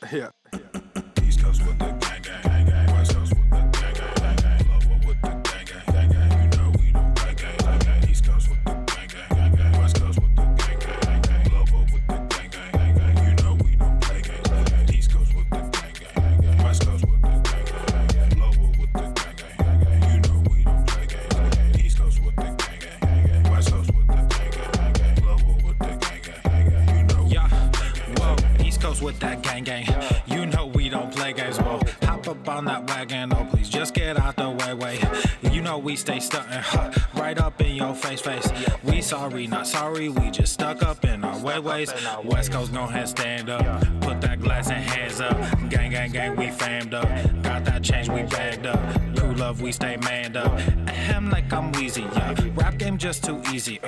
Yeah. East Coast with the gang gang gang, West Coast with the gang gang gang, Lower with the gang gang gang, you know we don't play gang. East Coast with the gang gang gang, West Coast with the gang gang gang, Lower with the gang gang gang, you know we don't play gang. East Coast with the gang gang gang, West Coast with the gang gang gang, Lower with the gang gang gang, you know we don't play gang. East Coast with the gang gang gang, West Coast with the gang gang gang, Lower with the gang gang gang, you know. Yeah, whoa, East Coast with that gang gang. You know we don't play games, whoa. Hop up on that wagon, oh please just get out the way. You know we stay stuntin', right up in your face. We sorry, not sorry, we just stuck up in our ways. West Coast, go ahead, stand up. Put that glass and hands up. Gang, we famed up. Got that change, we bagged up. Cool love, we stay manned up. Ahem like I'm wheezy, yeah. Rap game just too easy,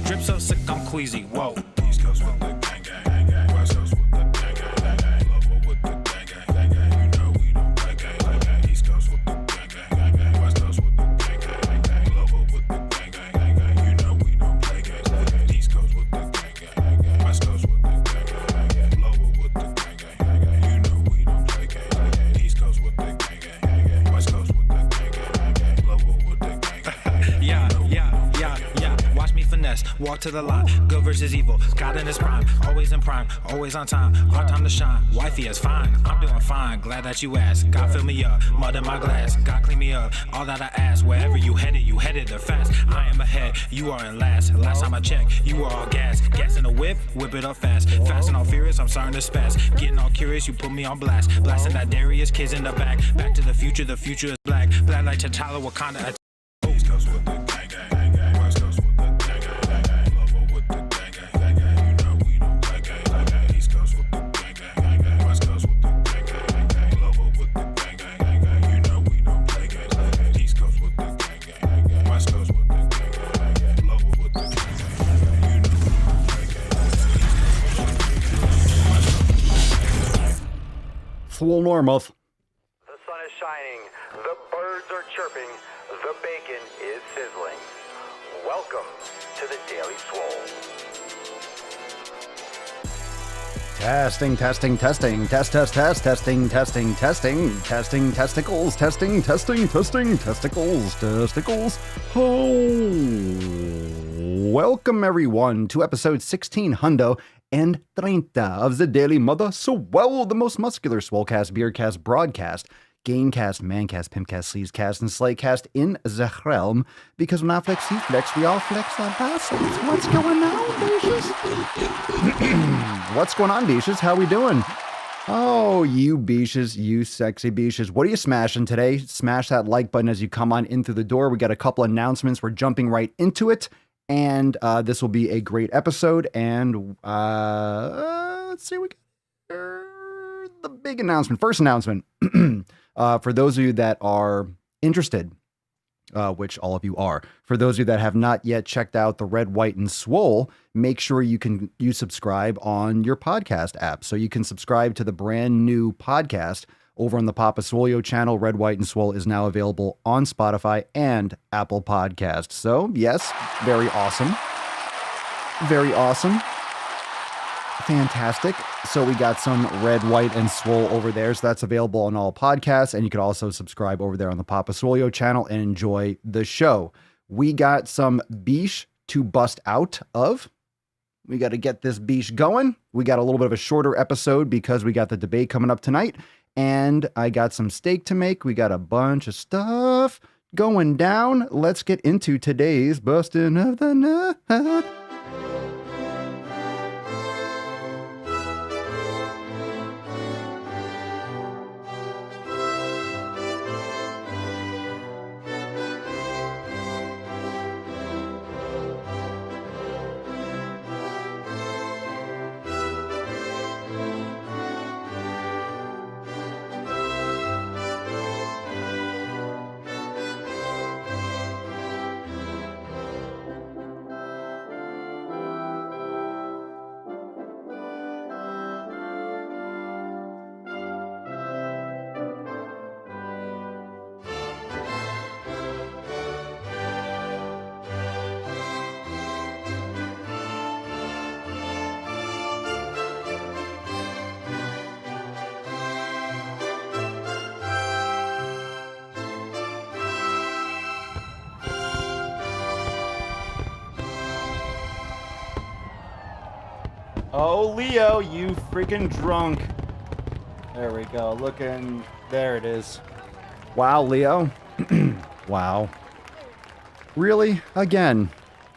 drip so sick, I'm queasy, whoa. East Coast with the gang gang gang, West Coast with the gang gang gang, Lower with the gang gang gang, you know we don't play gang. East Coast with the gang gang gang, West Coast with the gang gang gang, Lower with the gang gang gang, you know we don't play gang. East Coast with the gang gang gang, West Coast with the gang gang gang, Lower with the gang gang gang, you know we don't play gang. East Coast with the gang gang gang, West Coast with the gang gang gang, Lower with the gang gang gang. Yeah. Watch me finesse, walk to the line. Good versus evil, God in his prime. Always in prime, always on time. Our time to shine. Wifey is fine, I'm doing fine. Glad that you asked. God fill me up, mud in my glass. God clean me up, all that I ask. Wherever you headed there fast. I am ahead, you are in last. Last time I checked, you were all gas. Gas in the whip it up fast. Fast and all furious, I'm starting to spaz. Getting all curious, you put me on blast. Blasting that Darius, kids in the back. Back to the future is black. Black like T'Challa, Wakanda. East Coast with the gang gang gang, West Coast with the gang gang gang, Lower with the gang gang gang, you know we don't play gang. East Coast with the gang gang gang, West Coast with the gang gang gang, Lower with the gang gang gang, you know we don't play gang. East Coast with the gang gang gang, West Coast with the gang gang gang, Lower with the gang gang gang, you know we don't play gang. Swolenormous. The sun is shining, the birds are chirping, the bacon is sizzling. Welcome to the Daily Swole. Testing, testing, testicles, testicles. Oh, welcome everyone to episode 16 and 30 of the Daily Mother Swole, the most muscular Swolecast, Beercast, Broadcast, Gaincast, Mancast, Pimpcast, Sleazecast, and Slaycast in the realm, because when I flex, you flex, we all flex our biceps. What's going on, Beaches? What's going on, Beaches? How we doing? Oh, you Beaches, you sexy Beaches. What are you smashing today? Smash that like button as you come on in through the door. We got a couple announcements. We're jumping right into it, and this will be a great episode. And let's see, we got the big announcement. First announcement. For those of you that are interested, which all of you are, for those of you that have not yet checked out the Red, White, and Swole, make sure you subscribe on your podcast app. So you can subscribe to the brand new podcast over on the Papa Swolio channel. Red, White, and Swole is now available on Spotify and Apple Podcasts. So yes, very awesome. Very awesome. Fantastic. So we got some Red, White, and Swole over there. So that's available on all podcasts. And you can also subscribe over there on the Papa Swolio channel and enjoy the show. We got some beesh to bust out of. We got to get this beesh going. We got a little bit of a shorter episode because we got the debate coming up tonight. And I got some steak to make. We got a bunch of stuff going down. Let's get into today's busting of the nut. Oh, Leo, you freaking drunk. There we go. There it is. Wow, Leo. Wow. Really? Again,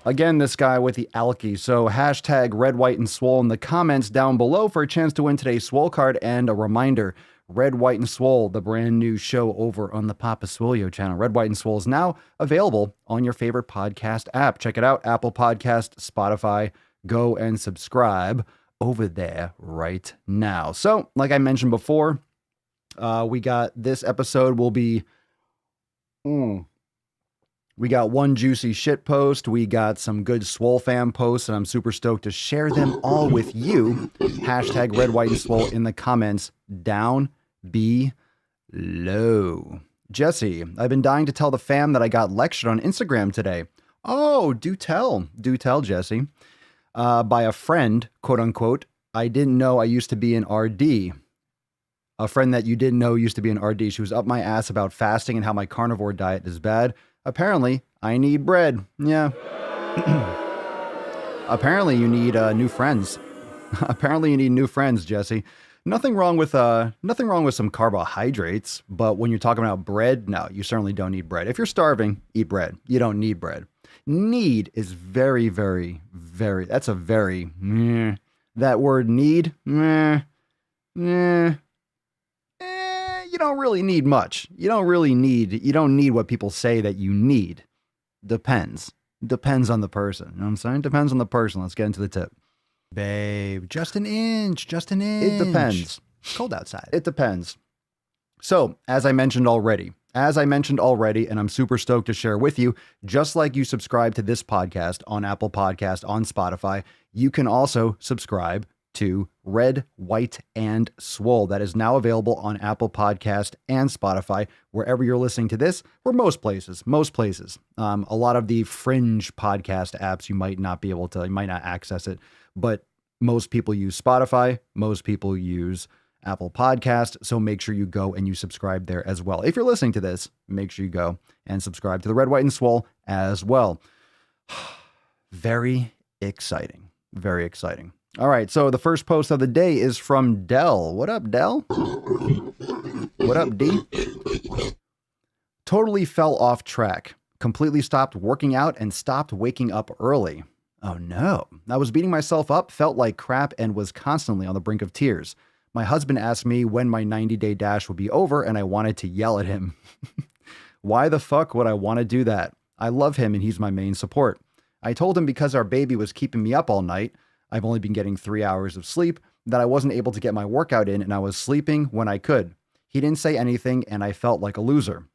this guy with the alky. So hashtag red, white, and swole in the comments down below for a chance to win today's swole card. And a reminder, Red, White, and Swole, the brand new show over on the Papa Swolio channel. Red, White, and Swole is now available on your favorite podcast app. Check it out, Apple Podcast, Spotify. Go and subscribe over there right now. So, like I mentioned before, we got this episode will be... We got one juicy shit post. We got some good SwoleFam posts, and I'm super stoked to share them all with you. Hashtag red, white, and swole in the comments down below. Jesse, I've been dying to tell the fam that I got lectured on Instagram today. Oh, do tell, Jesse. By a friend, quote unquote. I didn't know I used to be an RD. A friend that you didn't know used to be an RD. She was up my ass about fasting and how my carnivore diet is bad. Apparently, I need bread. Yeah. Apparently, you need new friends. Apparently, you need new friends, Jesse. Nothing wrong with some carbohydrates, but when you're talking about bread, no, you certainly don't need bread. If you're starving, eat bread. You don't need bread. Need is very, very, very. That's a very. That word need. You don't really need much. You don't need what people say that you need. Depends on the person. You know what I'm saying? Depends on the person. Let's get into the tip. Babe, just an inch. It depends. It's cold outside. It depends. So, as I mentioned already, and I'm super stoked to share with you, just like you subscribe to this podcast on Apple Podcast, on Spotify, you can also subscribe to Red, White, and Swole. That is now available on Apple Podcast and Spotify, wherever you're listening to this, or most places. A lot of the fringe podcast apps, you might not access it, but most people use Spotify, most people use Apple Podcast, so make sure you go and you subscribe there as well. If you're listening to this, make sure you go and subscribe to the Red, White, and Swole as well. Very exciting. Very exciting. All right, so the first post of the day is from Dell. What up, Dell? What up, D? Totally fell off track. Completely stopped working out and stopped waking up early. Oh no. I was beating myself up, felt like crap, and was constantly on the brink of tears. My husband asked me when my 90-day dash would be over, and I wanted to yell at him. Why the fuck would I want to do that? I love him, and he's my main support. I told him because our baby was keeping me up all night, I've only been getting 3 hours of sleep, that I wasn't able to get my workout in and I was sleeping when I could. He didn't say anything and I felt like a loser.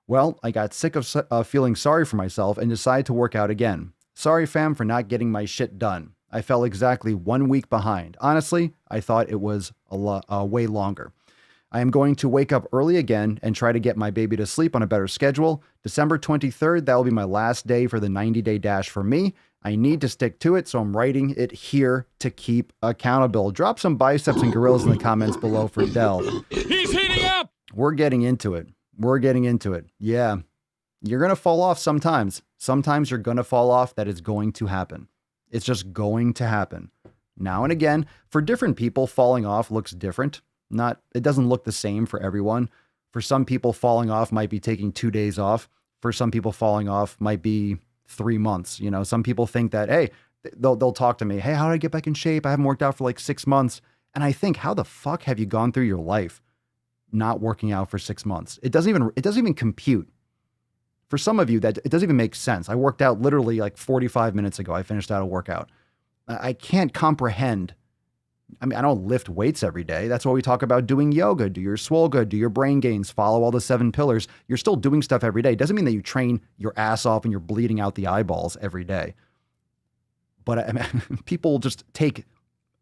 Well, I got sick of feeling sorry for myself and decided to work out again. Sorry, fam, for not getting my shit done. I fell exactly 1 week behind. Honestly, I thought it was way longer. I am going to wake up early again and try to get my baby to sleep on a better schedule. December 23rd, that will be my last day for the 90-day dash for me. I need to stick to it, so I'm writing it here to keep accountable. Drop some biceps and gorillas in the comments below for Dell. He's heating up! We're getting into it. Yeah. You're going to fall off sometimes. Sometimes you're going to fall off. That is going to happen. It's just going to happen. Now and again, for different people, falling off looks different. It doesn't look the same for everyone. For some people, falling off might be taking 2 days off. For some people, falling off might be 3 months. You know, some people think that, hey, they'll talk to me. Hey, how do I get back in shape? I haven't worked out for like 6 months. And I think, how the fuck have you gone through your life not working out for 6 months? It doesn't even compute. For some of you, that it doesn't even make sense. I worked out literally like 45 minutes ago. I finished out a workout. I can't comprehend. I mean, I don't lift weights every day. That's why we talk about doing yoga, do your swole good, do your brain gains, follow all the 7 pillars. You're still doing stuff every day. It doesn't mean that you train your ass off and you're bleeding out the eyeballs every day. But I mean, people just take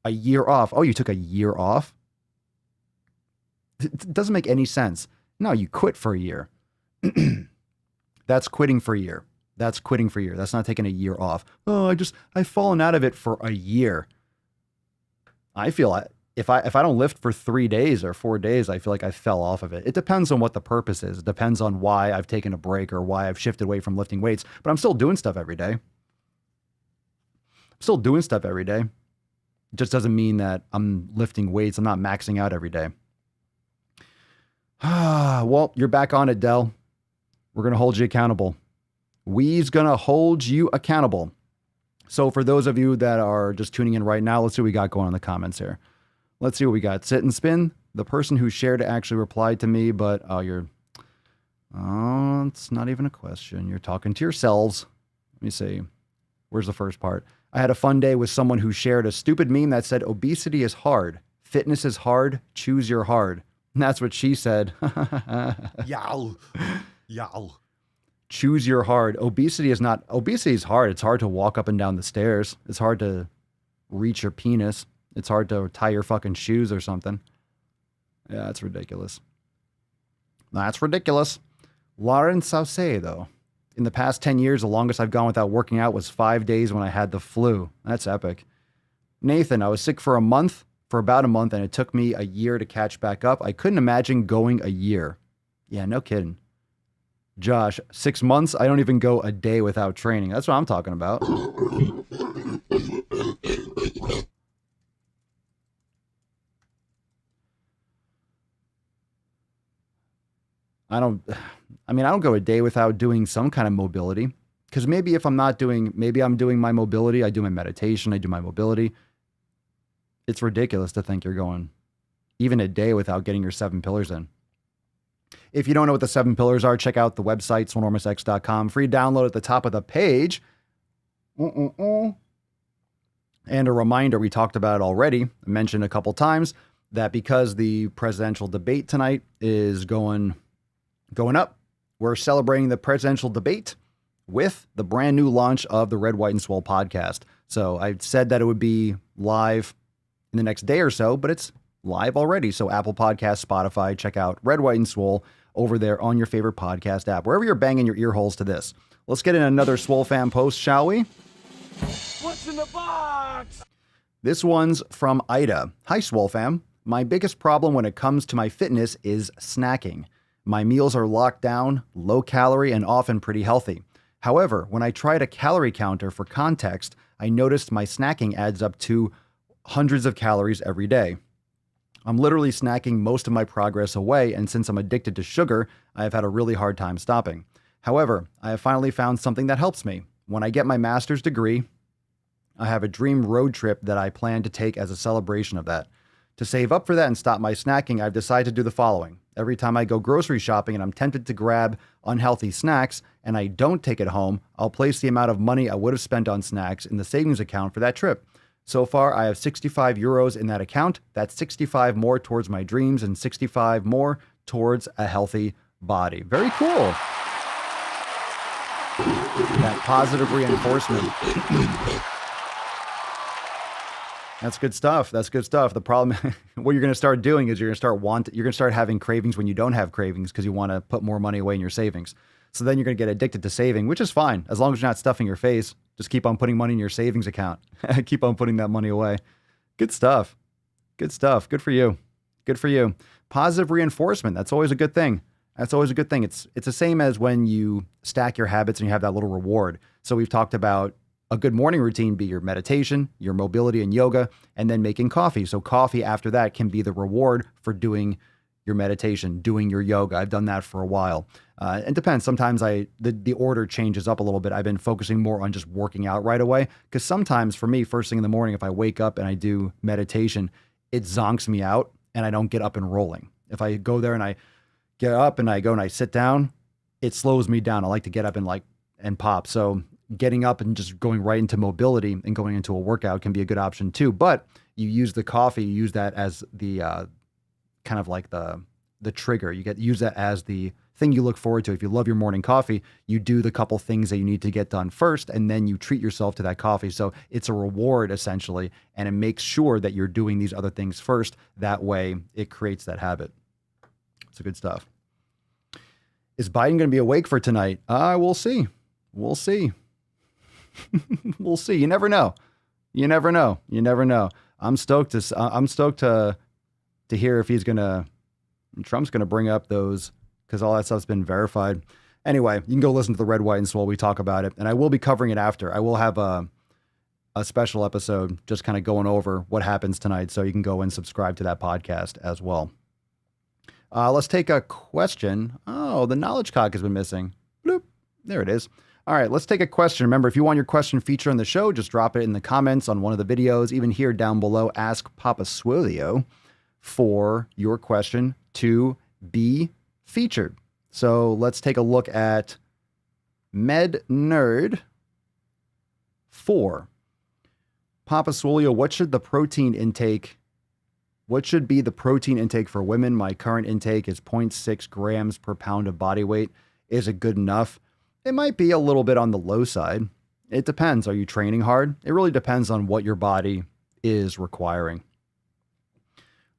a year off. Oh, you took a year off? It doesn't make any sense. No, you quit for a year. That's quitting for a year. That's not taking a year off. Oh, I've fallen out of it for a year. I feel if I don't lift for 3 days or 4 days, I feel like I fell off of it. It depends on what the purpose is. It depends on why I've taken a break or why I've shifted away from lifting weights, but I'm still doing stuff every day. It just doesn't mean that I'm lifting weights. I'm not maxing out every day. Well, you're back on it, Dell. We're going to hold you accountable. We's going to hold you accountable. So for those of you that are just tuning in right now, let's see what we got going on in the comments here. Let's see what we got. Sit and Spin. The person who shared it actually replied to me, but it's not even a question. You're talking to yourselves. Let me see. Where's the first part? I had a fun day with someone who shared a stupid meme that said, obesity is hard. Fitness is hard. Choose your hard. And that's what she said. Yow. Yow. Choose your hard. Obesity is hard. It's hard to walk up and down the stairs. It's hard to reach your penis. It's hard to tie your fucking shoes or something. Yeah, that's ridiculous. That's ridiculous. Lauren Saucedo. In the past 10 years, the longest I've gone without working out was 5 days when I had the flu. That's epic. Nathan, I was sick for about a month, and it took me a year to catch back up. I couldn't imagine going a year. Yeah, no kidding. Josh, 6 months? I don't even go a day without training. That's what I'm talking about. I don't go a day without doing some kind of mobility. Because maybe I'm doing my mobility, I do my meditation, I do my mobility. It's ridiculous to think you're going even a day without getting your 7 pillars in. If you don't know what the 7 pillars are, check out the website, swolenormousx.com. Free download at the top of the page. And a reminder, we talked about it already, I mentioned a couple times, that because the presidential debate tonight is going up, we're celebrating the presidential debate with the brand new launch of the Red, White, and Swole podcast. So I said that it would be live in the next day or so, but it's live already. So Apple Podcasts, Spotify, check out Red, White, and Swole over there on your favorite podcast app, wherever you're banging your ear holes to this. Let's get in another SwoleFam post, shall we? What's in the box? This one's from Ida. Hi, SwoleFam. My biggest problem when it comes to my fitness is snacking. My meals are locked down, low calorie, and often pretty healthy. However, when I tried a calorie counter for context, I noticed my snacking adds up to hundreds of calories every day. I'm literally snacking most of my progress away, and since I'm addicted to sugar, I have had a really hard time stopping. However, I have finally found something that helps me. When I get my master's degree, I have a dream road trip that I plan to take as a celebration of that. To save up for that and stop my snacking, I've decided to do the following. Every time I go grocery shopping and I'm tempted to grab unhealthy snacks and I don't take it home, I'll place the amount of money I would have spent on snacks in the savings account for that trip. So far, I have 65 euros in that account. That's 65 more towards my dreams and 65 more towards a healthy body. Very cool. That positive reinforcement. That's good stuff. That's good stuff. The problem, what you're going to start doing is you're going to start having cravings when you don't have cravings because you want to put more money away in your savings. So then you're going to get addicted to saving, which is fine. As long as you're not stuffing your face, just keep on putting money in your savings account. Keep on putting that money away. Good stuff. Good stuff. Good for you. Good for you. Positive reinforcement. That's always a good thing. That's always a good thing. It's the same as when you stack your habits and you have that little reward. So we've talked about a good morning routine be your meditation, your mobility and yoga, and then making coffee. So coffee after that can be the reward for doing your meditation, doing your yoga. I've done that for a while. It depends. Sometimes the order changes up a little bit. I've been focusing more on just working out right away. Because sometimes for me, first thing in the morning, if I wake up and I do meditation, it zonks me out and I don't get up and rolling. If I go there and I get up and I go and I sit down, it slows me down. I like to get up and pop. So getting up and just going right into mobility and going into a workout can be a good option too. But you use the coffee, you use that as the kind of like the trigger. Use that as the thing you look forward to. If you love your morning coffee, you do the couple things that you need to get done first, and then you treat yourself to that coffee. So it's a reward essentially, and it makes sure that you're doing these other things first. That way it creates that habit. It's good stuff. Is Biden going to be awake for tonight? We'll see. We'll see. We'll see. You never know. You never know. You never know. I'm stoked to hear if Trump's going to bring up those, because all that stuff's been verified. Anyway, you can go listen to the Red, White, and Swole. We talk about it, and I will be covering it after. I will have a special episode just kind of going over what happens tonight. So you can go and subscribe to that podcast as well. Let's take a question. Oh, the knowledge cock has been missing. Bloop. There it is. All right, let's take a question. Remember, if you want your question featured on the show, just drop it in the comments on one of the videos. Even here down below, ask Papa Swolio for your question to be featured. So let's take a look at Med Nerd 4. Papa Swolio, what should be the protein intake for women? My current intake is 0.6 grams per pound of body weight. Is it good enough? It might be a little bit on the low side. It depends. Are you training hard? It really depends on what your body is requiring.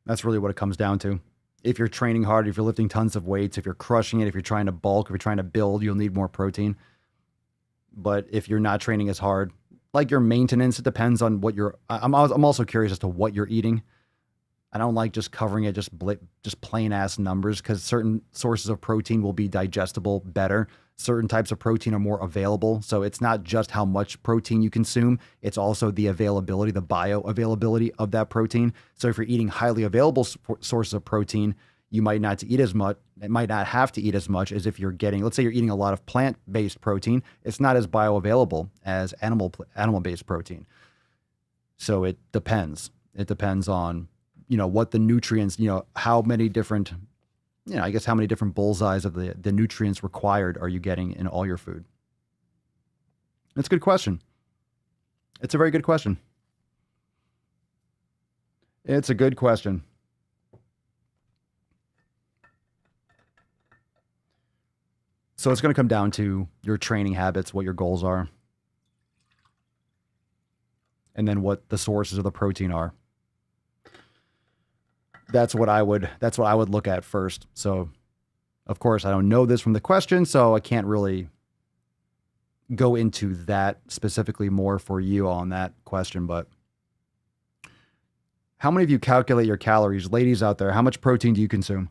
That's really what it comes down to. If you're training hard, if you're lifting tons of weights, if you're crushing it, if you're trying to bulk, if you're trying to build, you'll need more protein. But if you're not training as hard, like your maintenance, it depends on what you're... I'm also curious as to what you're eating. I don't like just covering it, just plain ass numbers, because certain sources of protein will be digestible better. Certain types of protein are more available. So it's not just how much protein you consume. It's also the availability, the bioavailability of that protein. So if you're eating highly available sources of protein, you might not eat as much. It might not have to eat as much as if you're getting, let's say you're eating a lot of plant-based protein. It's not as bioavailable as animal-based protein. So it depends. It depends on, what the nutrients, how many different, how many different bullseyes of the nutrients required are you getting in all your food? That's a good question. It's a very good question. It's a good question. So it's going to come down to your training habits, what your goals are, and then what the sources of the protein are. That's what I would look at first. So, of course, I don't know this from the question, so I can't really go into that specifically more for you on that question. But how many of you calculate your calories? Ladies out there, how much protein do you consume?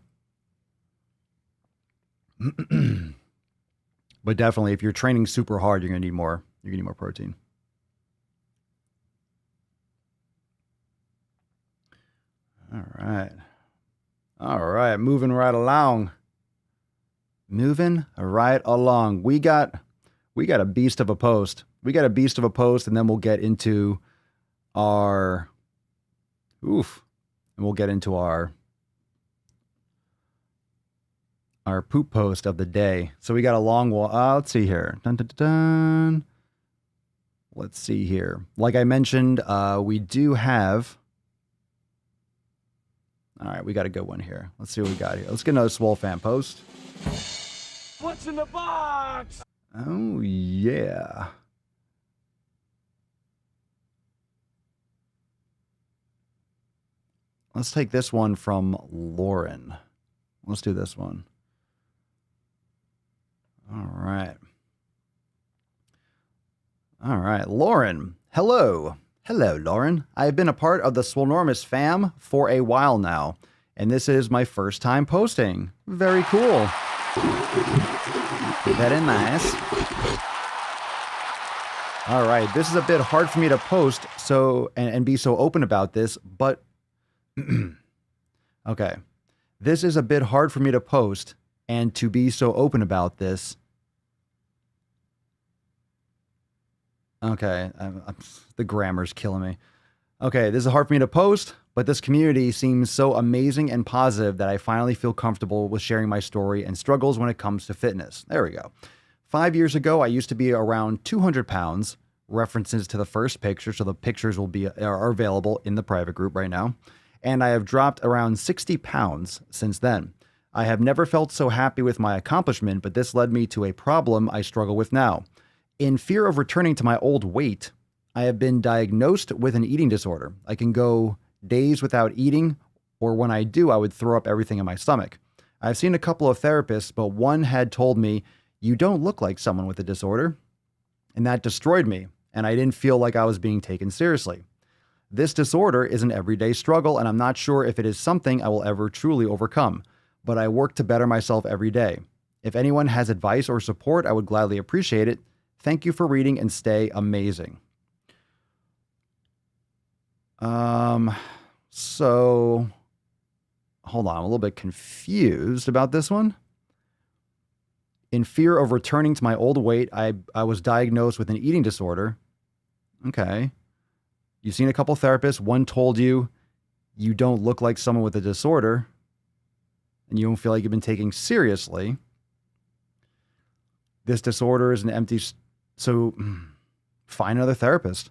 But definitely, if you're training super hard, you're going to need more. You're going to need more protein. All right. All right. Moving right along. We got a beast of a post. And then we'll get into our poop post of the day. So we got a long one. Let's see here. Dun, dun, dun, dun. Let's see here. Like I mentioned, we do have... All right, we got a good one here. Let's see what we got here. Let's get another SwoleFam post. What's in the box? Oh, yeah. Let's take this one from Lauren. Let's do this one. All right. Lauren. Hello, Lauren. I've been a part of the Swolenormous fam for a while now, and this is my first time posting. Very cool. Very nice. All right, this is a bit hard for me to post and be so open about this, but okay. This is a bit hard for me to post and to be so open about this. Okay, the grammar's killing me. Okay, this is hard for me to post, but this community seems so amazing and positive that I finally feel comfortable with sharing my story and struggles when it comes to fitness. There we go. 5 years ago, I used to be around 200 pounds. References to the first picture, so the pictures are available in the private group right now. And I have dropped around 60 pounds since then. I have never felt so happy with my accomplishment, but this led me to a problem I struggle with now. In fear of returning to my old weight, I have been diagnosed with an eating disorder. I can go days without eating, or when I do, I would throw up everything in my stomach. I've seen a couple of therapists, but one had told me, "You don't look like someone with a disorder." And that destroyed me, and I didn't feel like I was being taken seriously. This disorder is an everyday struggle, and I'm not sure if it is something I will ever truly overcome, but I work to better myself every day. If anyone has advice or support, I would gladly appreciate it. Thank you for reading and stay amazing. So hold on, I'm a little bit confused about this one. In fear of returning to my old weight, I was diagnosed with an eating disorder. Okay. You've seen a couple therapists. One told you you don't look like someone with a disorder and you don't feel like you've been taken seriously. This disorder is an empty... So find another therapist.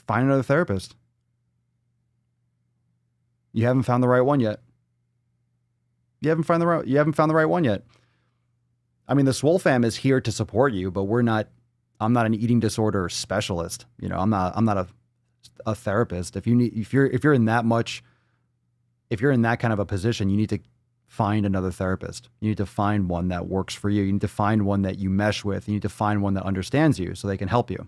Find another therapist. You haven't found the right one yet. You haven't found the right one yet. I mean, the SwoleFam is here to support you, but I'm not an eating disorder specialist. You know, I'm not a therapist. If you're in that kind of a position, you need to find another therapist. You need to find one that works for you. You need to find one that you mesh with. You need to find one that understands you so they can help you.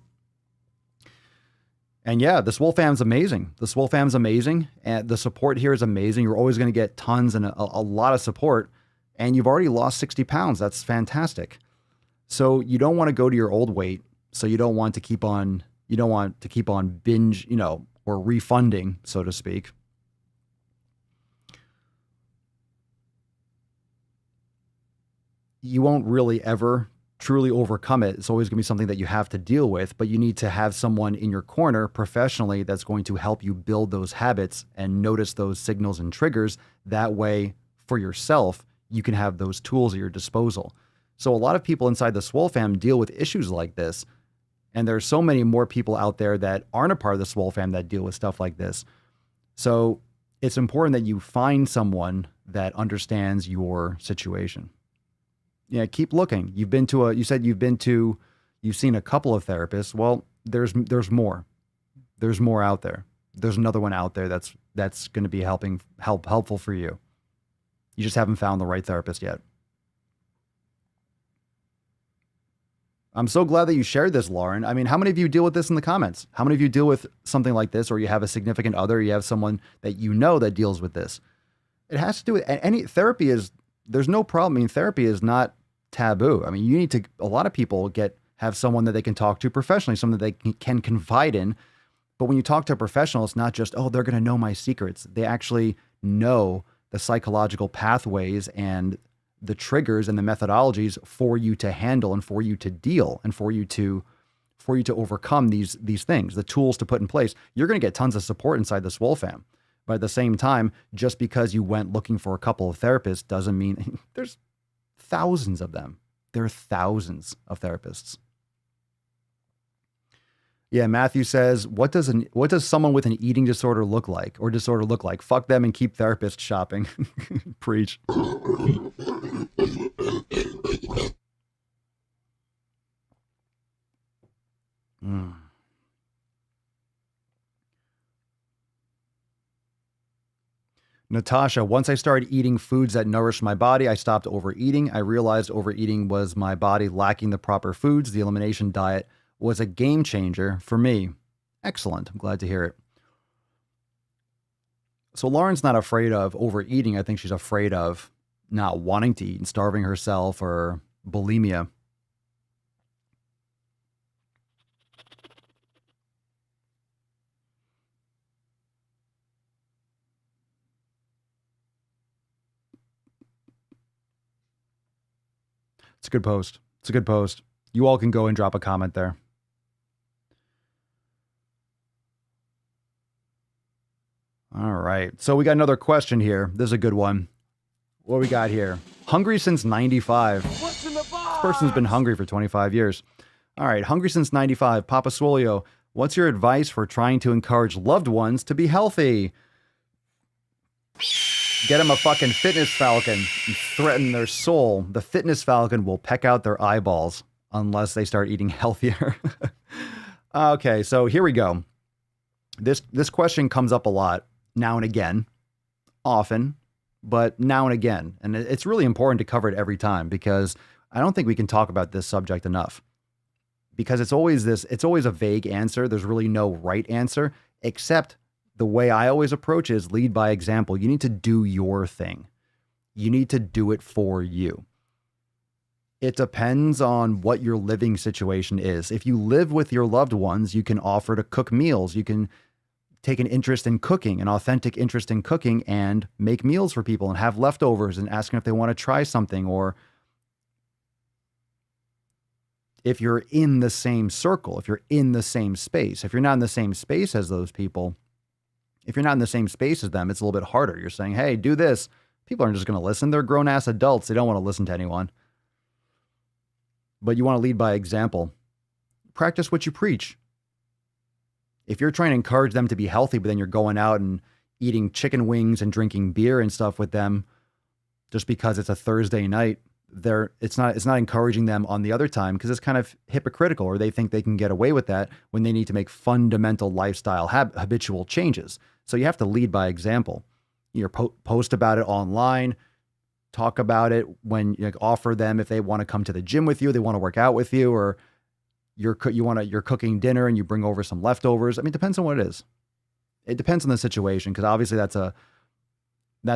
And yeah, the SwoleFam's amazing. The SwoleFam's amazing. And the support here is amazing. You're always going to get tons and a lot of support. And you've already lost 60 pounds. That's fantastic. So you don't want to go to your old weight. So you don't want to keep on binge, or refunding, so to speak. You won't really ever truly overcome it. It's always going to be something that you have to deal with, but you need to have someone in your corner professionally that's going to help you build those habits and notice those signals and triggers. That way, for yourself, you can have those tools at your disposal. So a lot of people inside the SwoleFam deal with issues like this. And there's so many more people out there that aren't a part of the SwoleFam that deal with stuff like this. So it's important that you find someone that understands your situation. Yeah, keep looking. You've seen a couple of therapists. Well, there's more. There's more out there. There's another one out there that's going to be helpful for you. You just haven't found the right therapist yet. I'm so glad that you shared this, Lauren. I mean, how many of you deal with this in the comments? How many of you deal with something like this, or you have a significant other, you have someone that you know that deals with this? It has to do with any therapy there's no problem. I mean, therapy is not taboo. I mean, a lot of people have someone that they can talk to professionally, someone that they can confide in. But when you talk to a professional, it's not just, oh, they're going to know my secrets. They actually know the psychological pathways and the triggers and the methodologies for you to handle and for you to deal and for you to overcome these things, the tools to put in place. You're going to get tons of support inside the SwoleFam. But at the same time, just because you went looking for a couple of therapists doesn't mean there's thousands of them. There are thousands of therapists. Yeah, Matthew says, what does someone with an eating disorder look like? Fuck them and keep therapists shopping. Preach. Natasha, once I started eating foods that nourished my body, I stopped overeating. I realized overeating was my body lacking the proper foods. The elimination diet was a game changer for me. Excellent. I'm glad to hear it. So Lauren's not afraid of overeating. I think she's afraid of not wanting to eat and starving herself or bulimia. It's a good post. It's a good post. You all can go and drop a comment there. All right. So we got another question here. This is a good one. What we got here? Hungry since 95. What's in the box? This person's been hungry for 25 years. All right. Hungry since 95. Papa Swolio, what's your advice for trying to encourage loved ones to be healthy? Get them a fucking fitness falcon and threaten their soul. The fitness falcon will peck out their eyeballs unless they start eating healthier. Okay, so here we go. This question comes up a lot now and again, often, but now and again. And it's really important to cover it every time because I don't think we can talk about this subject enough. Because it's always a vague answer. There's really no right answer, except the way I always approach is lead by example. You need to do your thing. You need to do it for you. It depends on what your living situation is. If you live with your loved ones, you can offer to cook meals. You can take an interest in cooking, an authentic interest in cooking, and make meals for people and have leftovers and ask them if they want to try something. Or if you're in the same circle, if you're in the same space, if you're not in the same space as those people, if you're not in the same space as them, it's a little bit harder. You're saying, hey, do this. People aren't just going to listen. They're grown ass adults. They don't want to listen to anyone. But you want to lead by example. Practice what you preach. If you're trying to encourage them to be healthy, but then you're going out and eating chicken wings and drinking beer and stuff with them just because it's a Thursday night, it's not encouraging them on the other time, because it's kind of hypocritical, or they think they can get away with that when they need to make fundamental lifestyle habitual changes. So you have to lead by example. You post about it online, talk about it when you offer them if they want to come to the gym with you, they want to work out with you, or you're cooking dinner and you bring over some leftovers. I mean, it depends on what it is. It depends on the situation, because obviously that's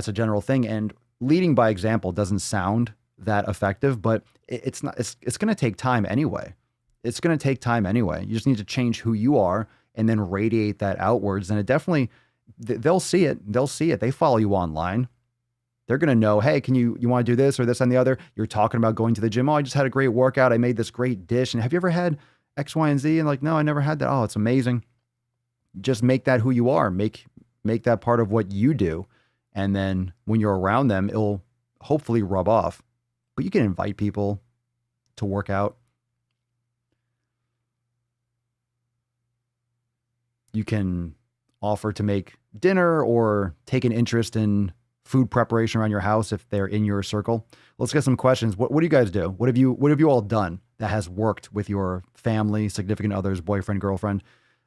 a general thing. And leading by example doesn't sound that effective, but it's not. It's going to take time anyway. It's going to take time anyway. You just need to change who you are and then radiate that outwards. And it definitely, they'll see it. They'll see it. They follow you online. They're going to know, hey, you want to do this or this and the other? You're talking about going to the gym. Oh, I just had a great workout. I made this great dish. And have you ever had X, Y, and Z? And like, no, I never had that. Oh, it's amazing. Just make that who you are. Make that part of what you do. And then when you're around them, it'll hopefully rub off. But you can invite people to work out. You can offer to make dinner or take an interest in food preparation around your house if they're in your circle. Let's get some questions. What do you guys do? What have you all done that has worked with your family, significant others, boyfriend, girlfriend?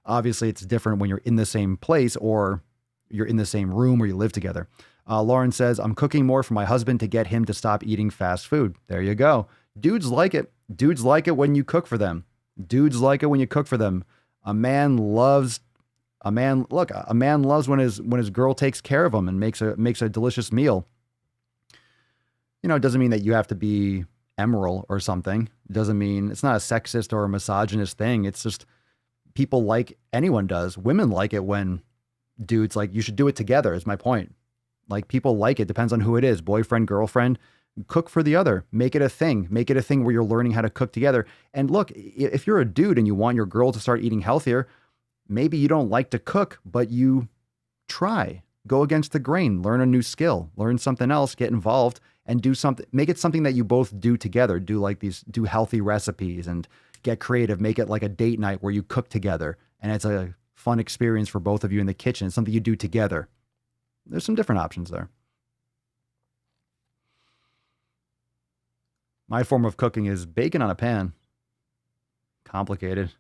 Obviously, it's different when you're in the same place or you're in the same room or you live together. Lauren says, I'm cooking more for my husband to get him to stop eating fast food. There you go. Dudes like it. Dudes like it when you cook for them. Dudes like it when you cook for them. A man loves when his girl takes care of him and makes a delicious meal. You know, it doesn't mean that you have to be emerald or something. It doesn't mean, it's not a sexist or a misogynist thing. It's just people like, anyone does. Women like it when dudes, like, you should do it together is my point. Like, people like it. Depends on who it is. Boyfriend, girlfriend, cook for the other. Make it a thing. Make it a thing where you're learning how to cook together. And look, if you're a dude and you want your girl to start eating healthier, maybe you don't like to cook, but you try. Go against the grain. Learn a new skill. Learn something else. Get involved and do something. Make it something that you both do together. Do healthy recipes and get creative. Make it like a date night where you cook together. And it's a fun experience for both of you in the kitchen. It's something you do together. There's some different options there. My form of cooking is bacon on a pan. Complicated.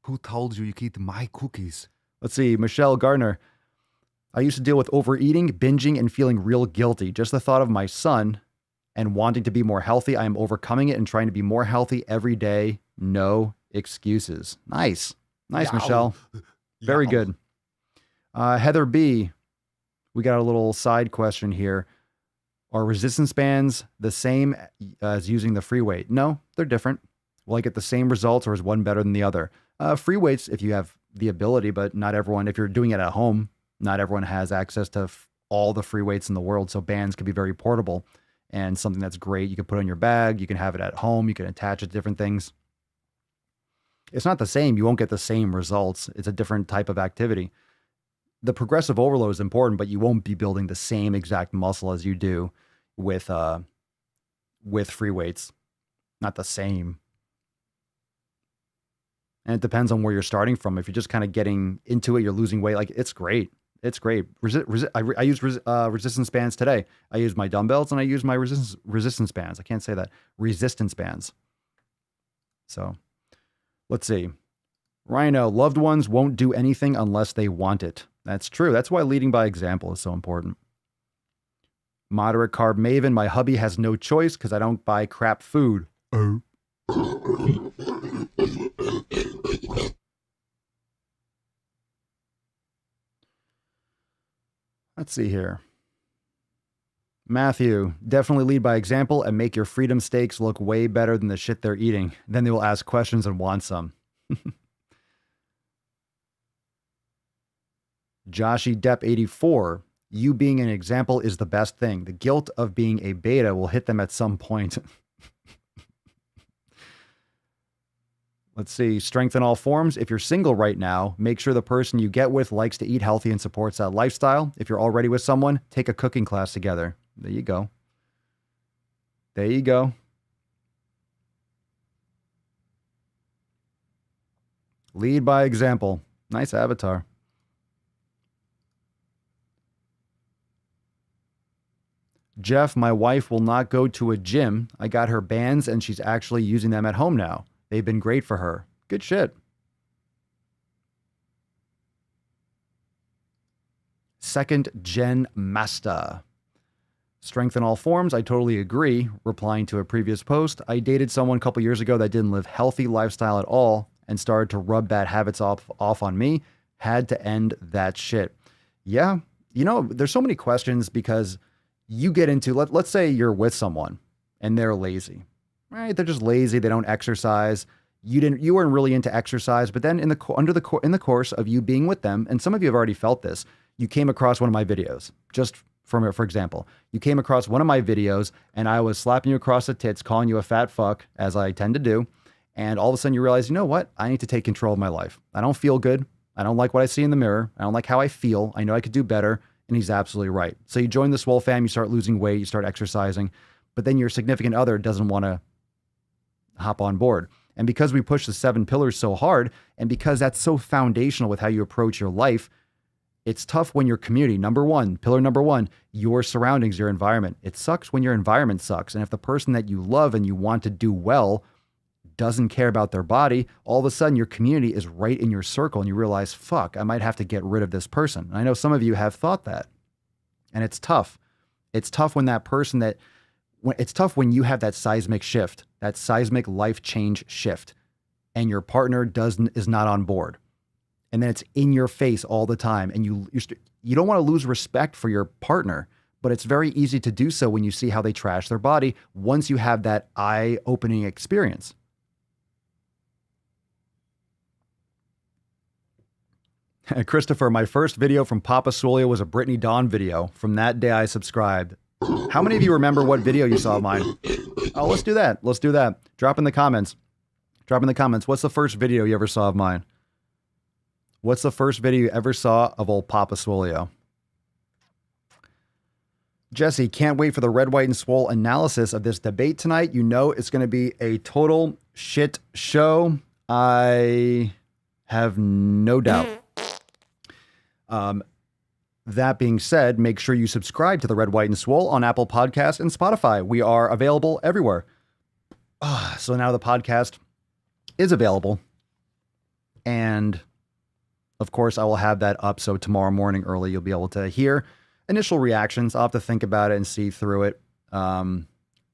Who told you could eat my cookies? Let's see. Michelle Gardner. I used to deal with overeating, binging, and feeling real guilty. Just the thought of my son and wanting to be more healthy. I am overcoming it and trying to be more healthy every day. No excuses. Nice. Nice, Yow. Michelle. Very Yow. good. Heather B. We got a little side question here. Are resistance bands the same as using the free weight? No, they're different. Will I get the same results, or is one better than the other? Free weights, if you have the ability, but not everyone, if you're doing it at home, not everyone has access to all the free weights in the world. So bands can be very portable and something that's great. You can put on your bag. You can have it at home. You can attach it to different things. It's not the same. You won't get the same results. It's a different type of activity. The progressive overload is important, but you won't be building the same exact muscle as you do with free weights. Not the same. And it depends on where you're starting from. If you're just kind of getting into it, you're losing weight. Like, it's great. It's great. I used resistance bands today. I used my dumbbells and I used my resistance bands. I can't say that. Resistance bands. So let's see. Rhino, loved ones won't do anything unless they want it. That's true. That's why leading by example is so important. Moderate carb maven, my hubby has no choice because I don't buy crap food. Oh. Let's see here. Matthew, definitely lead by example and make your freedom steaks look way better than the shit they're eating. Then they will ask questions and want some. Joshy Depp 84, you being an example is the best thing. The guilt of being a beta will hit them at some point. Let's see. Strength in all forms. If you're single right now, make sure the person you get with likes to eat healthy and supports that lifestyle. If you're already with someone, take a cooking class together. There you go. There you go. Lead by example. Nice avatar. Jeff, my wife will not go to a gym. I got her bands and she's actually using them at home now. They've been great for her. Good shit. Second Gen Master. Strength in all forms. I totally agree. Replying to a previous post, I dated someone a couple years ago that didn't live healthy lifestyle at all and started to rub bad habits off on me. Had to end that shit. Yeah. You know, there's so many questions because you get into, let's say you're with someone and they're lazy. Right? They're just lazy. They don't exercise. You weren't really into exercise, but then in the course of you being with them, and some of you have already felt this, you came across one of my videos. Just for example, you came across one of my videos and I was slapping you across the tits, calling you a fat fuck, as I tend to do. And all of a sudden you realize, you know what? I need to take control of my life. I don't feel good. I don't like what I see in the mirror. I don't like how I feel. I know I could do better. And he's absolutely right. So you join the SwoleFam, you start losing weight, you start exercising, but then your significant other doesn't want to hop on board. And because we push the 7 pillars so hard, and because that's so foundational with how you approach your life, it's tough when your community, pillar number one, your surroundings, your environment. It sucks when your environment sucks. And if the person that you love and you want to do well doesn't care about their body, all of a sudden your community is right in your circle and you realize, fuck, I might have to get rid of this person. And I know some of you have thought that. And it's tough. It's tough when it's tough when you have that seismic shift, that seismic life change shift, and your partner is not on board. And then it's in your face all the time. And you don't want to lose respect for your partner, but it's very easy to do so when you see how they trash their body once you have that eye-opening experience. Christopher, my first video from Papa Swolio was a Brittany Dawn video. From that day, I subscribed. How many of you remember what video you saw of mine? Oh, let's do that. Let's do that. Drop in the comments. What's the first video you ever saw of mine? What's the first video you ever saw of old Papa Swolio? Jesse, can't wait for the Red, White, and Swole analysis of this debate tonight. You know it's going to be a total shit show. I have no doubt. That being said, make sure you subscribe to the Red, White, and Swole on Apple Podcasts and Spotify. We are available everywhere. So now the podcast is available. And of course, I will have that up. So tomorrow morning early, you'll be able to hear initial reactions. I'll have to think about it and see through it. We're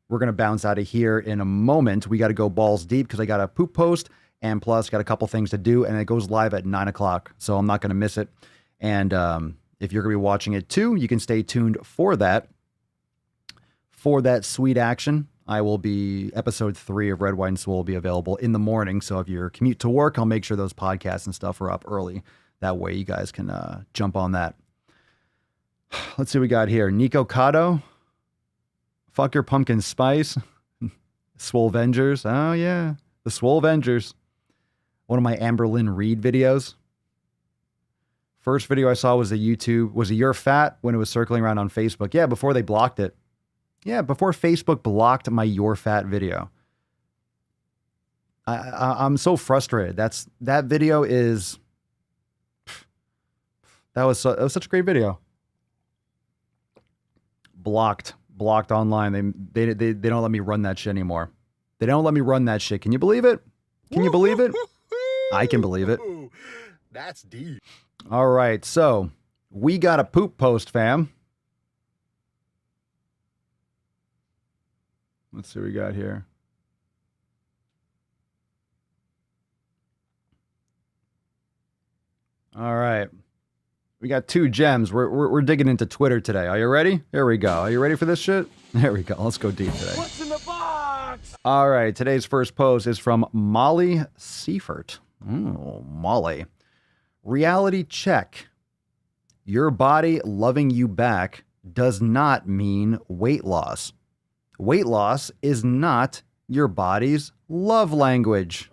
going to bounce out of here in a moment. We got to go balls deep because I got a poop post and plus got a couple things to do. And it goes live at 9 o'clock. So I'm not going to miss it. And if you're going to be watching it too, you can stay tuned for that. For that sweet action, I will be, episode 3 of Red, White, and Swole will be available in the morning. So if you're commute to work, I'll make sure those podcasts and stuff are up early. That way you guys can jump on that. Let's see what we got here. Nico Cotto. Fuck your pumpkin spice. Swole Vengers. Oh, yeah. The Swole Vengers. One of my Amber Lynn Reed videos. First video I saw was was a You're Fat when it was circling around on Facebook. Yeah, before they blocked it. Yeah, before Facebook blocked my You're Fat video. I'm so frustrated. That video is... That was such a great video. Blocked online. They don't let me run that shit anymore. They don't let me run that shit. Can you believe it? Can you believe it? I can believe it. That's deep. All right, so we got a poop post, fam. Let's see what we got here. All right. We got 2 gems. We're digging into Twitter today. Are you ready? Here we go. Are you ready for this shit? There we go. Let's go deep today. What's in the box? All right. Today's first post is from Molly Seifert. Oh, Molly. Reality check. Your body loving you back does not mean weight loss. Weight loss is not your body's love language.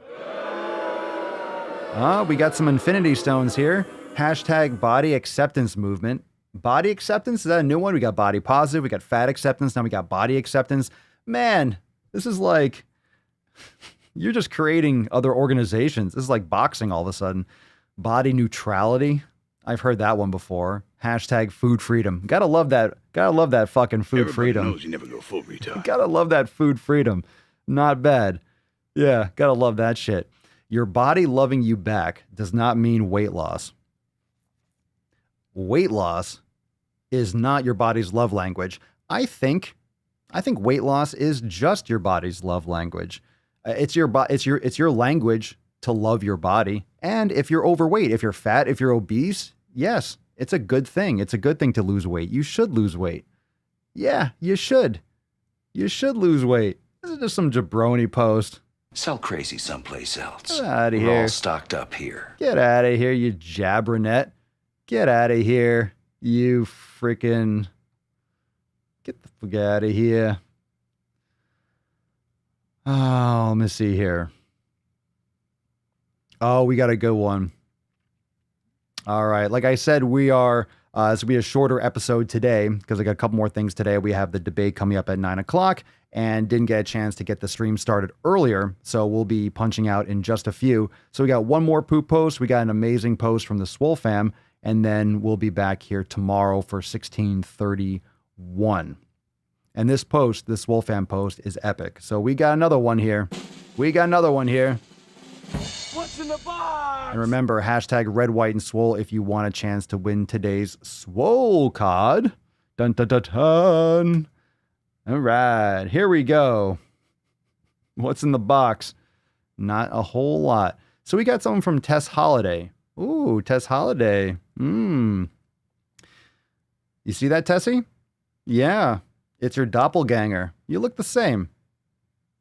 We got some infinity stones here. Hashtag body acceptance movement. Body acceptance, is that a new one? We got body positive, we got fat acceptance, now we got body acceptance. Man, this is like, you're just creating other organizations. This is like boxing all of a sudden. Body neutrality. I've heard that one before. Hashtag food freedom. Gotta love that. Gotta love that fucking food Everybody freedom. knows you never go full retard. Gotta love that food freedom. Not bad. Yeah, gotta love that shit. Your body loving you back does not mean weight loss. Weight loss is not your body's love language. I think weight loss is just your body's love language. It's your language to love your body. And if you're overweight, if you're fat, if you're obese, yes, it's a good thing. It's a good thing to lose weight. You should lose weight. Yeah, you should. You should lose weight. This is just some jabroni post. Sell crazy someplace else. Get out of We're here. all stocked up here. Get out of here, you jabronet. Get out of here, you freaking... Get the fuck out of here. Oh, let me see here. Oh, we got a good one. All right. Like I said, we are... this will be a shorter episode today because I got a couple more things today. We have the debate coming up at 9 o'clock and didn't get a chance to get the stream started earlier. So we'll be punching out in just a few. So we got one more poop post. We got an amazing post from the SwoleFam. And then we'll be back here tomorrow for 1631. And this post, this SwoleFam post, is epic. So we got another one here. What's in the box? And remember, hashtag red, white, and swole if you want a chance to win today's Swole card. Dun, dun, dun, dun. All right, here we go. What's in the box? Not a whole lot. So we got something from Tess Holiday. Ooh, Tess Holiday. You see that, Tessie? Yeah, it's your doppelganger. You look the same.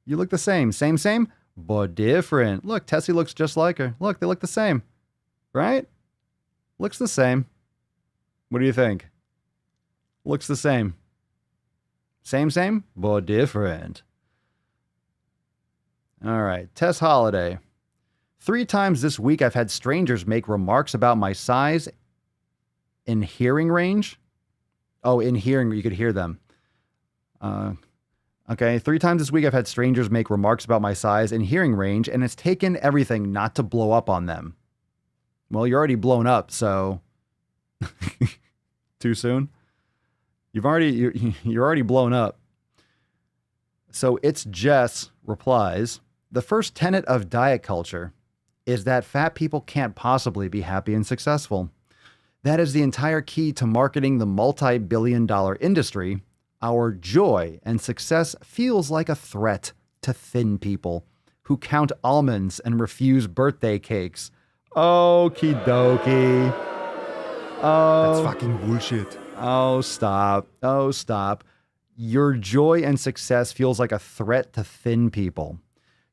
You look the same. Same, but different. Look, Tessie looks just like her. Look, they look the same. Right? Looks the same. What do you think? Looks the same. Same, but different. All right, Tess Holiday. 3 times this week, I've had strangers make remarks about my size in hearing range. Oh, in hearing, you could hear them. Okay, 3 times this week, I've had strangers make remarks about my size in hearing range, and it's taken everything not to blow up on them. Well, you're already blown up, so too soon. You're already blown up. So It's Jess replies, the first tenet of diet culture is that fat people can't possibly be happy and successful. That is the entire key to marketing the multi-billion-dollar industry. Our joy and success feels like a threat to thin people who count almonds and refuse birthday cakes. Okie dokie. Oh, That's fucking bullshit. oh, stop. Oh, stop. Your joy and success feels like a threat to thin people.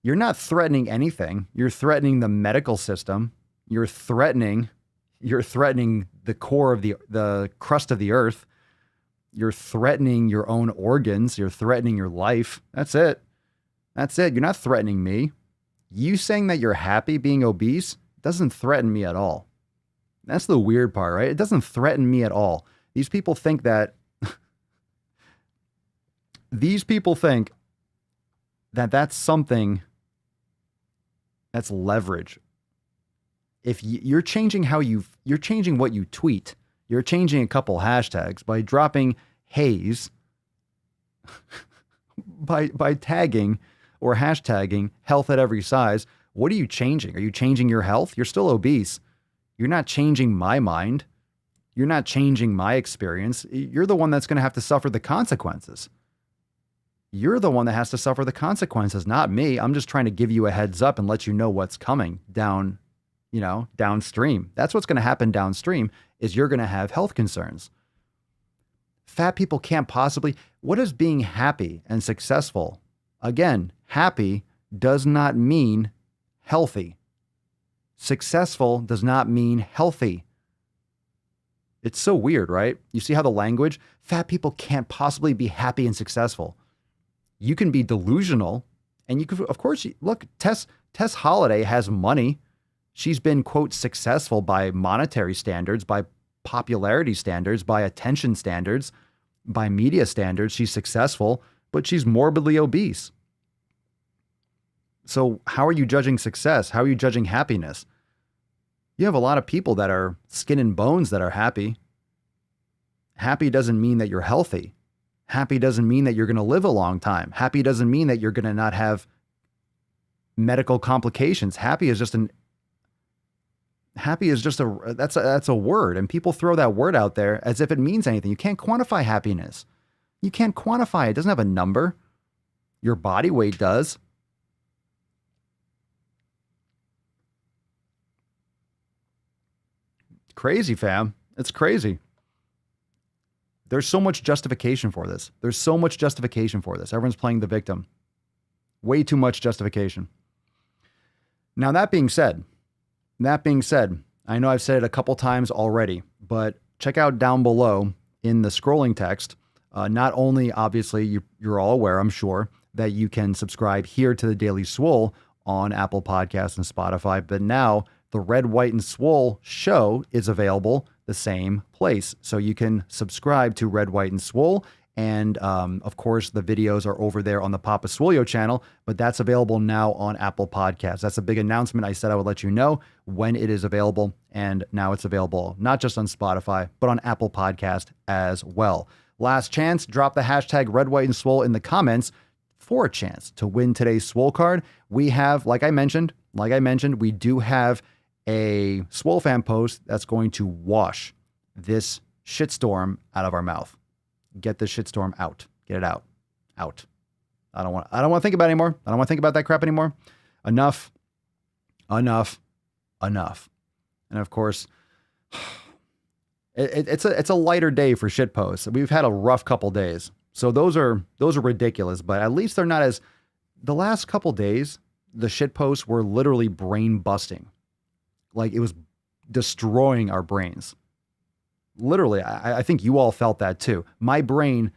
You're not threatening anything. You're threatening the medical system. You're threatening the core of the crust of the earth. You're threatening your own organs. You're threatening your life. That's it. That's it. You're not threatening me. You saying that you're happy being obese doesn't threaten me at all. That's the weird part, right? It doesn't threaten me at all. These people think that that's something that's leverage. If you're changing you're changing what you tweet, you're changing a couple hashtags by dropping haze, by tagging or hashtagging health at every size. What are you changing? Are you changing your health? You're still obese. You're not changing my mind. You're not changing my experience. You're the one that's going to have to suffer the consequences. You're the one that has to suffer the consequences, not me. I'm just trying to give you a heads up and let you know what's coming downstream. That's what's going to happen downstream is you're going to have health concerns. Fat people can't possibly. What is being happy and successful? Again, happy does not mean healthy. Successful does not mean healthy. It's so weird, right? You see how the language, fat people can't possibly be happy and successful. You can be delusional, and you could, of course, look, Tess Holiday has money. She's been, quote, successful by monetary standards, by popularity standards, by attention standards, by media standards. She's successful, but she's morbidly obese. So how are you judging success? How are you judging happiness? You have a lot of people that are skin and bones that are happy. Happy doesn't mean that you're healthy. Happy doesn't mean that you're going to live a long time. Happy doesn't mean that you're going to not have medical complications. Happy is just that's a word, and people throw that word out there as if it means anything. You can't quantify happiness. You can't quantify it. It doesn't have a number. Your body weight does. Crazy, fam. It's crazy. There's so much justification for this. Everyone's playing the victim. Way too much justification. Now, that being said, I know I've said it a couple times already, but check out down below in the scrolling text. Not only, obviously, you're all aware, I'm sure, that you can subscribe here to the Daily Swole on Apple Podcasts and Spotify, but now the Red, White, and Swole show is available the same place. So you can subscribe to Red, White, and Swole. And of course, the videos are over there on the Papa Swolio channel, but that's available now on Apple Podcasts. That's a big announcement. I said I would let you know when it is available. And now it's available not just on Spotify, but on Apple Podcast as well. Last chance, drop the hashtag Red, White, and Swole in the comments for a chance to win today's Swole card. We have, like I mentioned, we do have a SwoleFam post that's going to wash this shitstorm out of our mouth. Get the shitstorm out. Get it out. Out. I don't want to think about it anymore. I don't want to think about that crap anymore. Enough. And of course, it's a lighter day for shit posts. We've had a rough couple days. So those are ridiculous, but at least they're not as the last couple days, the shit posts were literally brain busting. Like it was destroying our brains. Literally, I think you all felt that too. My brain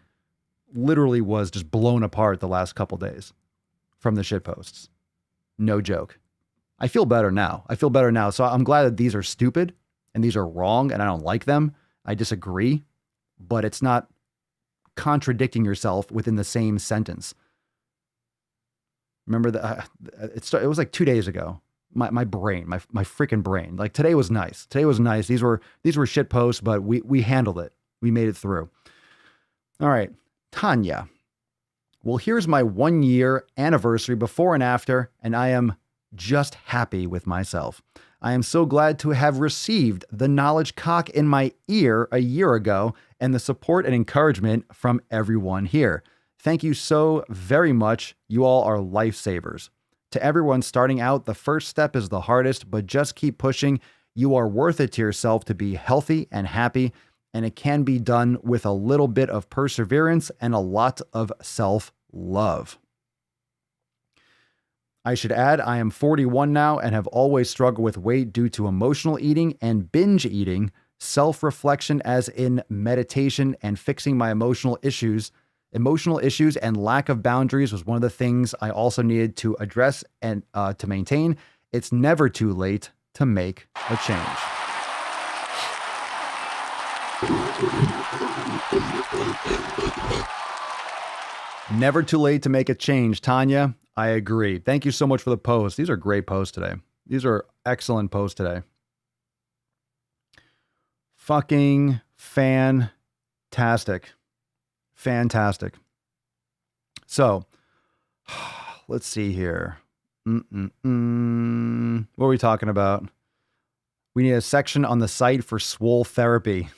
literally was just blown apart the last couple days from the shit posts. No joke. I feel better now. So I'm glad that these are stupid and these are wrong and I don't like them. I disagree, but it's not contradicting yourself within the same sentence. Remember that it was like 2 days ago. My brain, my freaking brain. Like today was nice. These were shit posts, but we handled it. We made it through. All right, Tanya. Well, here's my 1 year anniversary before and after, and I am just happy with myself. I am so glad to have received the knowledge cock in my ear a year ago and the support and encouragement from everyone here. Thank you so very much. You all are lifesavers. To everyone starting out, the first step is the hardest, but just keep pushing. You are worth it to yourself to be healthy and happy, and it can be done with a little bit of perseverance and a lot of self-love. I should add, I am 41 now and have always struggled with weight due to emotional eating and binge eating, self-reflection as in meditation, and fixing my emotional issues and lack of boundaries was one of the things I also needed to address and to maintain. It's never too late to make a change. Never too late to make a change, Tanya. I agree. Thank you so much for the post. These are great posts today. These are excellent posts today. Fucking fantastic. Fantastic. So, let's see here. What are we talking about? We need a section on the site for swole therapy.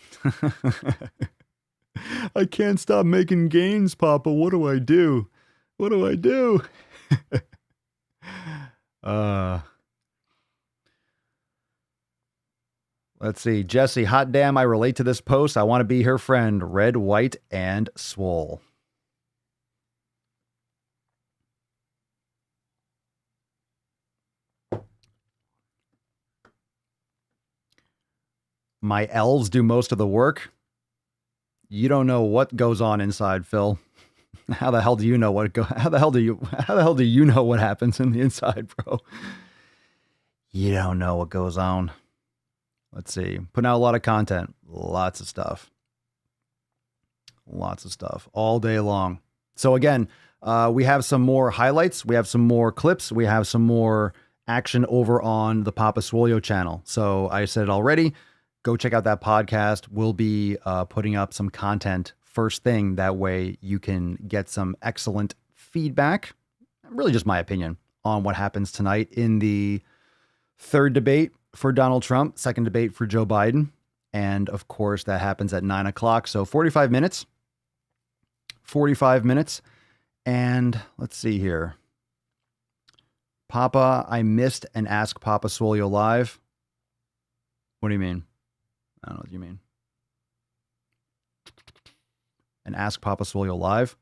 I can't stop making gains, Papa. What do I do? Let's see. Jesse, hot damn, I relate to this post. I want to be her friend. Red, white, and swole. My elves do most of the work. You don't know what goes on inside, Phil. How the hell do you know how the hell do you know what happens in the inside, bro? You don't know what goes on. Let's see. Putting out a lot of content. Lots of stuff. Lots of stuff all day long. So again, we have some more highlights. We have some more clips. We have some more action over on the Papa Swolio channel. So I said it already. Go check out that podcast. We'll be putting up some content first thing. That way you can get some excellent feedback. Really just my opinion on what happens tonight in the third debate for Donald Trump, second debate for Joe Biden. And of course, that happens at 9 o'clock. So 45 minutes. 45 minutes. And let's see here. Papa, I missed an Ask Papa Swolio live. What do you mean? I don't know what you mean. An Ask Papa Swolio live?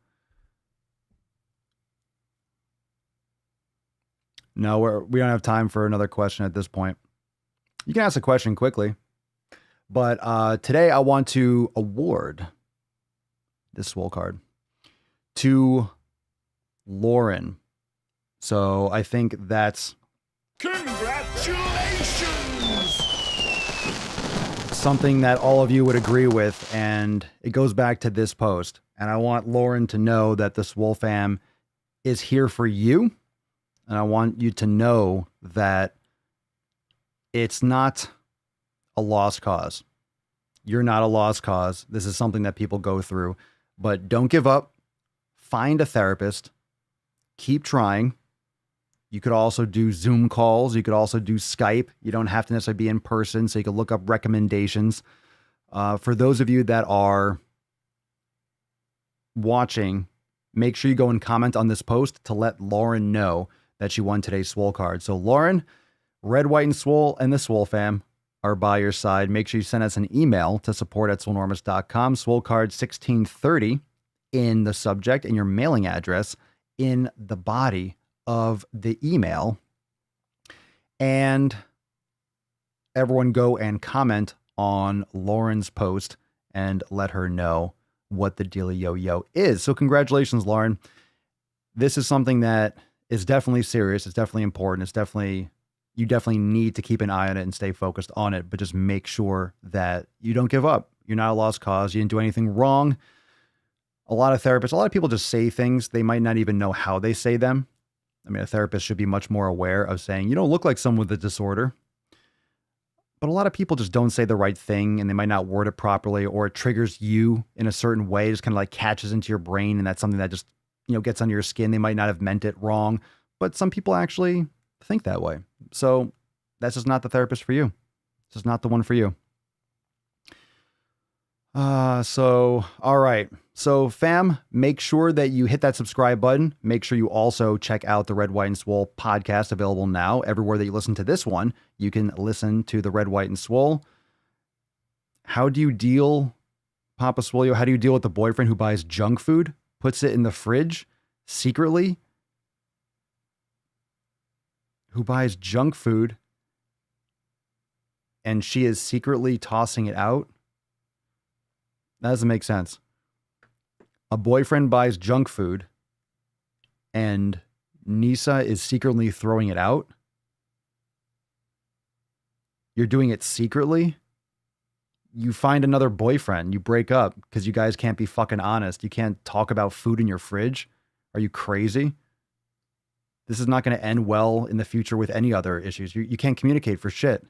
No, we don't have time for another question at this point. You can ask a question quickly. But today I want to award this Swole card to Lauren. So I think that's Congratulations! something that all of you would agree with. And it goes back to this post. And I want Lauren to know that the SwoleFam is here for you. And I want you to know that it's not a lost cause. You're not a lost cause. This is something that people go through, but don't give up. Find a therapist. Keep trying. You could also do Zoom calls. You could also do Skype. You don't have to necessarily be in person, so you can look up recommendations. For those of you that are watching, make sure you go and comment on this post to let Lauren know that she won today's Swole card. So Lauren, Red, White, and Swole, and the SwoleFam are by your side. Make sure you send us an email to support@swolenormous.com. Swole card 1630 in the subject and your mailing address in the body of the email. And everyone go and comment on Lauren's post and let her know what the dealio is. So congratulations, Lauren. This is something that is definitely serious. It's definitely important. You definitely need to keep an eye on it and stay focused on it, but just make sure that you don't give up. You're not a lost cause. You didn't do anything wrong. A lot of people just say things. They might not even know how they say them. I mean, a therapist should be much more aware of saying, you don't look like someone with a disorder. But a lot of people just don't say the right thing, and they might not word it properly, or it triggers you in a certain way. It just kind of like catches into your brain, and that's something that just, gets under your skin. They might not have meant it wrong, but some people actually think that way. So that's just not the therapist for you. This is not the one for you. All right. So fam, make sure that you hit that subscribe button. Make sure you also check out the Red, White, and Swole podcast, available now. Everywhere that you listen to this one, you can listen to the Red, White, and Swole. How do you deal, Papa Swolio, how do you deal with the boyfriend who buys junk food, puts it in the fridge secretly? Who buys junk food and she is secretly tossing it out? That doesn't make sense. A boyfriend buys junk food and Nisa is secretly throwing it out. You're doing it secretly. You find another boyfriend, you break up because you guys can't be fucking honest. You can't talk about food in your fridge. Are you crazy? This is not going to end well in the future with any other issues. You can't communicate for shit.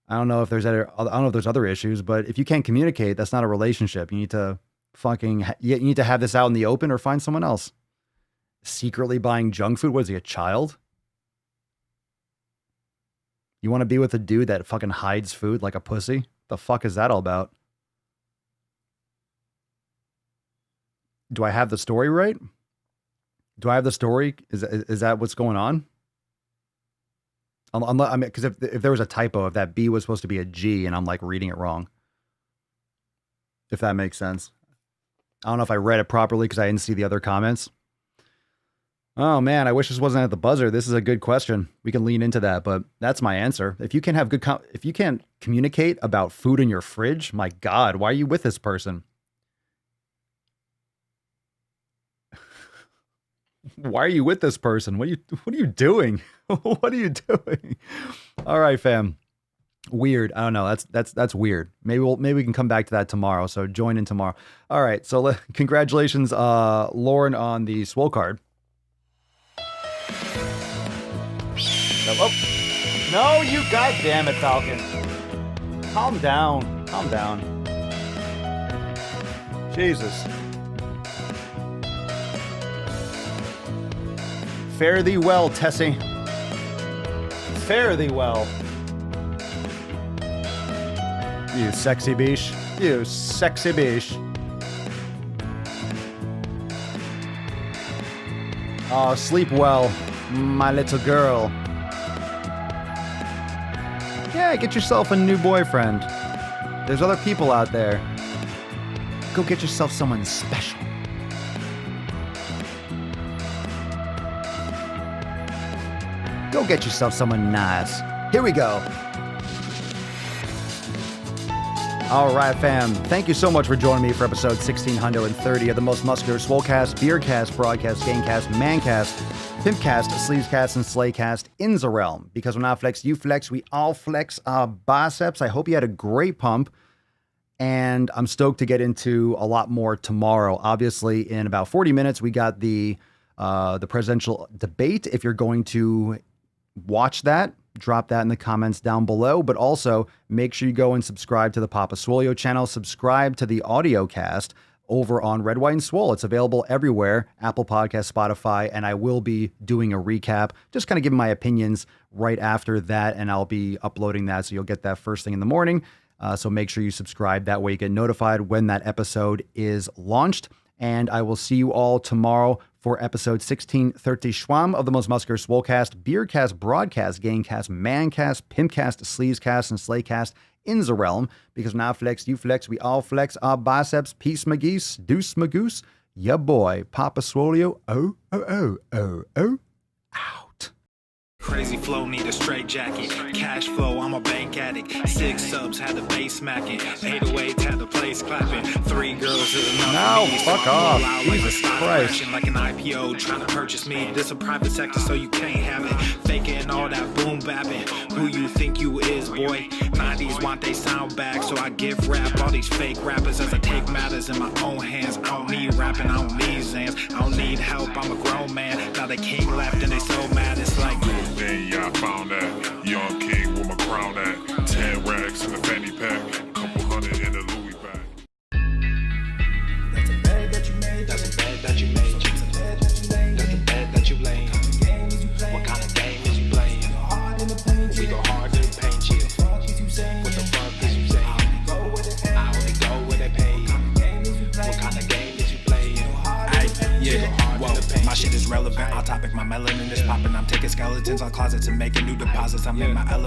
I don't know if there's other issues, but if you can't communicate, that's not a relationship. You need to you need to have this out in the open or find someone else. Secretly buying junk food. What is he, a child? You want to be with a dude that fucking hides food like a pussy? The fuck is that all about? Do I have the story right? Do I have the story? Is that what's going on? Unless, I mean, because if there was a typo, if that B was supposed to be a G and I'm like reading it wrong, if that makes sense. I don't know if I read it properly because I didn't see the other comments. Oh man, I wish this wasn't at the buzzer. This is a good question. We can lean into that, but that's my answer. If you can't have if you can't communicate about food in your fridge, my God, why are you with this person? Why are you with this person? What are you doing? What are you doing? All right, fam. Weird. I don't know. That's weird. Maybe we can come back to that tomorrow. So join in tomorrow. All right. So congratulations, Lauren, on the Swole card. Oh no! You goddamn it, Falcon. Calm down. Calm down. Jesus. Fare thee well, Tessie. Fare thee well. You sexy beesh. You sexy beesh. Oh, sleep well, my little girl. Yeah, get yourself a new boyfriend. There's other people out there. Go get yourself someone special. Go get yourself someone nice. Here we go. All right, fam. Thank you so much for joining me for episode 1630 of the most muscular Swolecast, Beercast, Broadcast, Gamecast, Mancast, Pimpcast, Sleevescast, and Slaycast in the realm. Because when I flex, you flex, we all flex our biceps. I hope you had a great pump. And I'm stoked to get into a lot more tomorrow. Obviously, in about 40 minutes, we got the presidential debate. If you're going to watch that, drop that in the comments down below. But also, make sure you go and subscribe to the Papa Swolio channel. Subscribe to the audio cast over on Red, White, and Swole. It's available everywhere, Apple Podcasts, Spotify, and I will be doing a recap, just kind of giving my opinions right after that, and I'll be uploading that, so you'll get that first thing in the morning. So make sure you subscribe. That way you get notified when that episode is launched. And I will see you all tomorrow for episode 1630 Schwam of the most muscular Swolecast, Beercast, Broadcast, Gamecast, Mancast, Pimpcast, Sleevescast, and Slaycast in the realm. Because when I flex, you flex, we all flex our biceps. Peace, McGeese, deuce, Magoose, ya boy, Papa Swolio, oh, out. Crazy flow, need a straight jacket. Cash flow, I'm a bank addict. 6 subs, had the bass smacking. 808s, had the place clapping. 3 girls is enough No, for me. fuck So I'm off. loud like Jesus a stock Christ. crashing, like an IPO trying to purchase me. This a private sector, so you can't have it. Faking all that boom bapping. Who you think you is, boy? 90s want they sound back, so I give rap all these fake rappers as I take matters in my own hands. I don't need rapping, I don't need Zans. I don't need help, I'm a grown man. Now they king left and they so mad, it's like Then yeah, I found that young king with my crown at 10 racks in the fanny pack, couple hundred in the Louis bag. That's a bed that you made. That's a bed that you made. That's a bed that you laid. That's a bed that you laid. What kind of game is you playing? We go hard to the paint you. What the fuck is you saying? I only go where they pay. What kind of game is you playing? Yeah, whoa, my shit is relevant. On topic, my melanin is popping. I'm taking skeletons on closets and making new deposits. I'm in my element.